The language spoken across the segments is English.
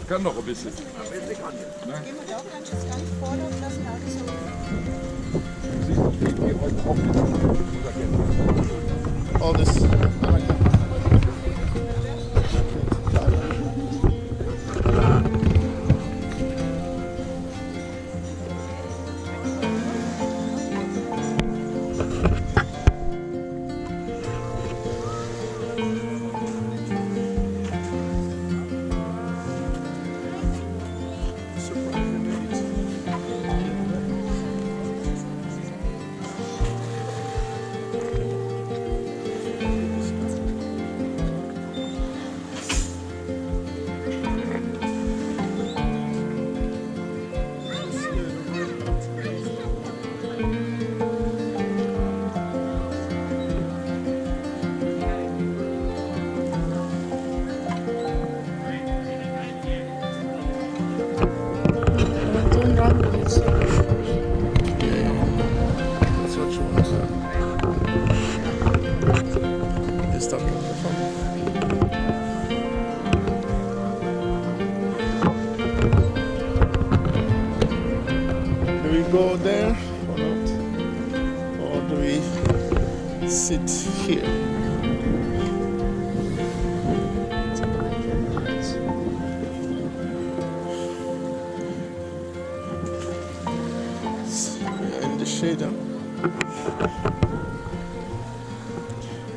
kann noch ein bisschen. Gehen wir doch ganz vorne und lassen alles so. Die heute auch wieder. All this. Go there or not? Or do we sit here? In the shade, huh?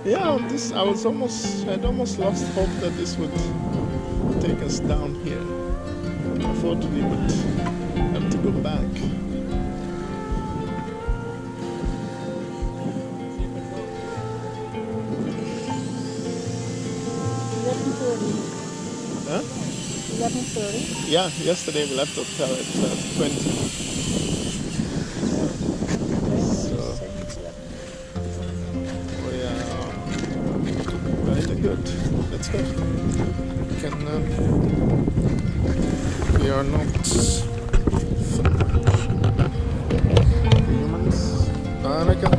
Yeah, this I'd almost lost hope that this would take us down here. I thought we would have to go back. Huh? 11:30. Yeah, yesterday we left the hotel at 20. So we are very good. That's good. We can. We are not humans. Annika,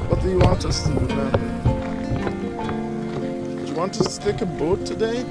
what do you want us to do now? Do you want us to take a boat today?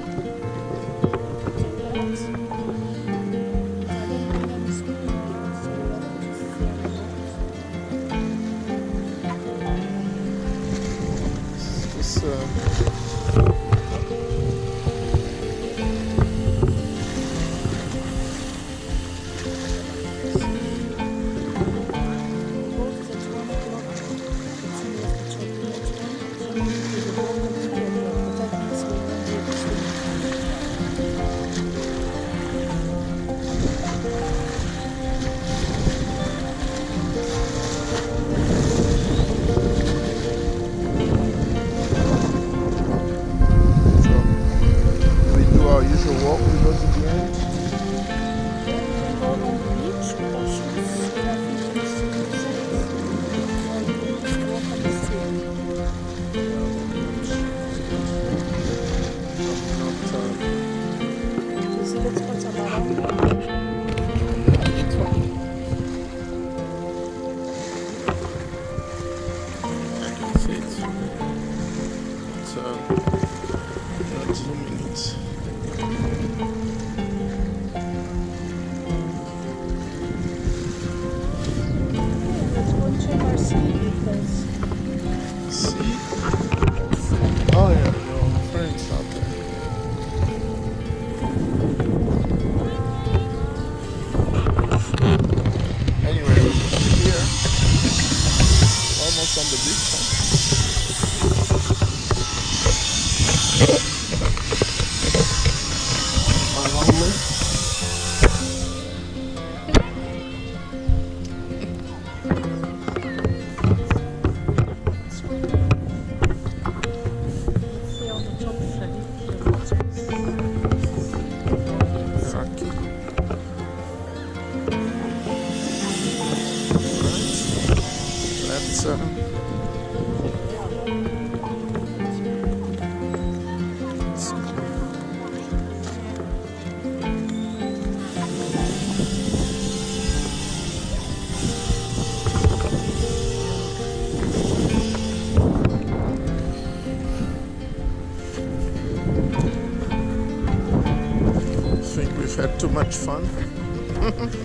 we've had too much fun.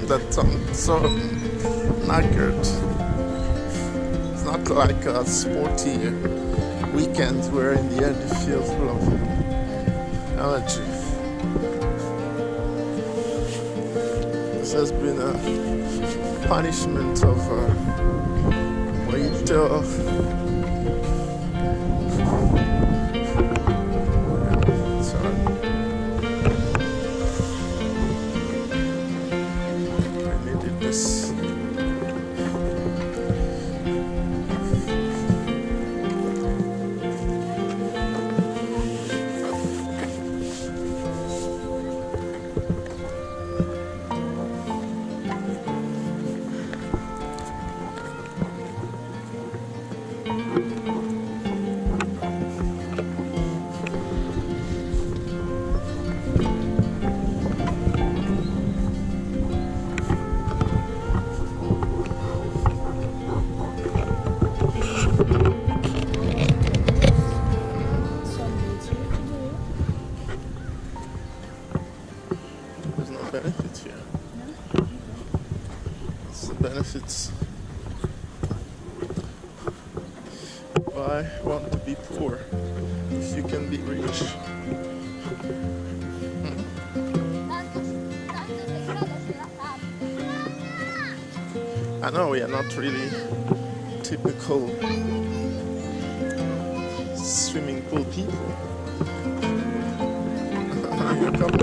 That I'm so knackered. It's not like a sporty weekend where in the end you feel full of energy. This has been a punishment of weight. Benefits here. What's the benefits? Why want to be poor if you can be rich? I know we are not really typical swimming pool people. Here comes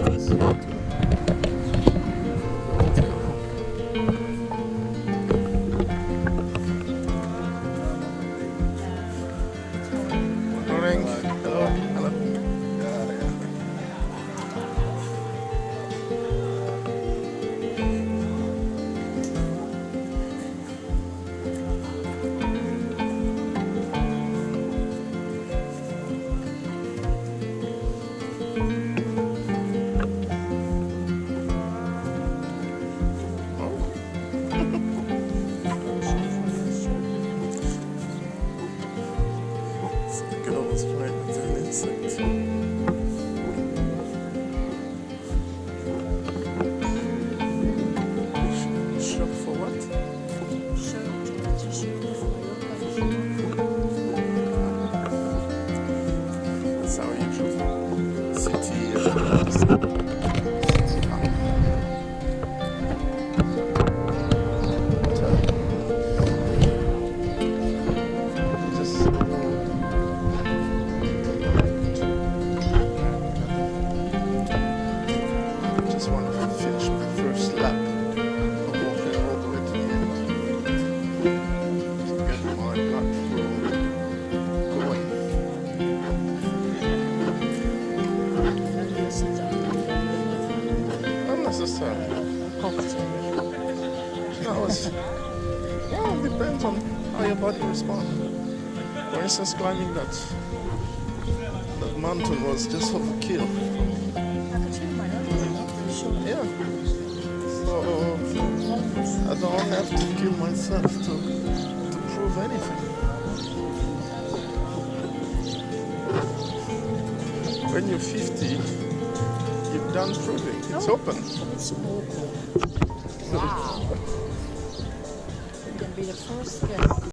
well, it depends on how your body responds. For instance, climbing that mountain was just overkill. Yeah. So I don't have to kill myself to prove anything. When you're 50, you've done proving. It's open. Wow. You can be the first guest.